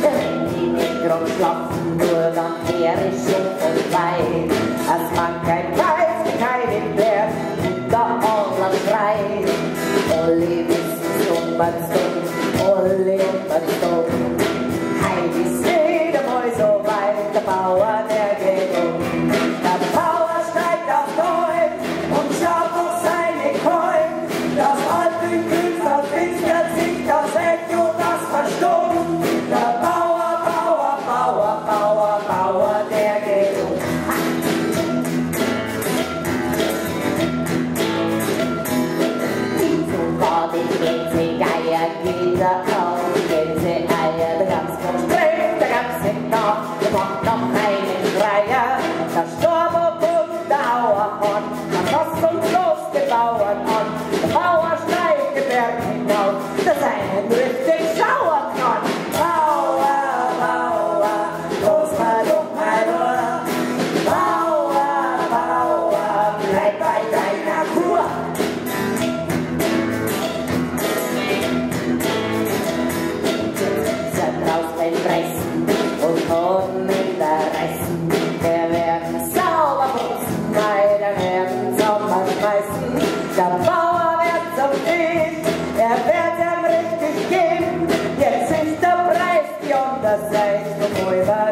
Wenn die Negros schlafen, nur dann wäre ich schon und weit. Als man kein Weiß, keinen Wert, da alle frei. Alle wissen um was tun, alle um was tun. Heidi ist wieder mal so weit, der Bauer, der geht um. Der Bauer steigt auf Gold und schaut auf seine Keulen. Das alte Grün verfinstert sich, das Echo, das verstummt. Der Bauer, Bauer, Bauer, Bauer, Bauer, der geht um. Die war die Gänse-Geier, wieder auf Gänse-Eier, der ganz verstrebt, der ganze Tag, der macht noch einen Dreier. Der Storbo und der Auerhorn, dann lass uns los, den Bauern an. Der Bauer steigt den Berg hinauf, dass einen richtig schauern kann. Bauer, Bauer, los mal um mein Ohr. Bauer, Bauer, bleib bei deiner Kur. Fressen und Hoden in der Reißen. Wir werden sauber putzen, weil wir werden Sommer schmeißen. Der Bauer wird zufrieden, er wird ihm richtig geben. Jetzt ist der Preis die Unterseite vom Räuber.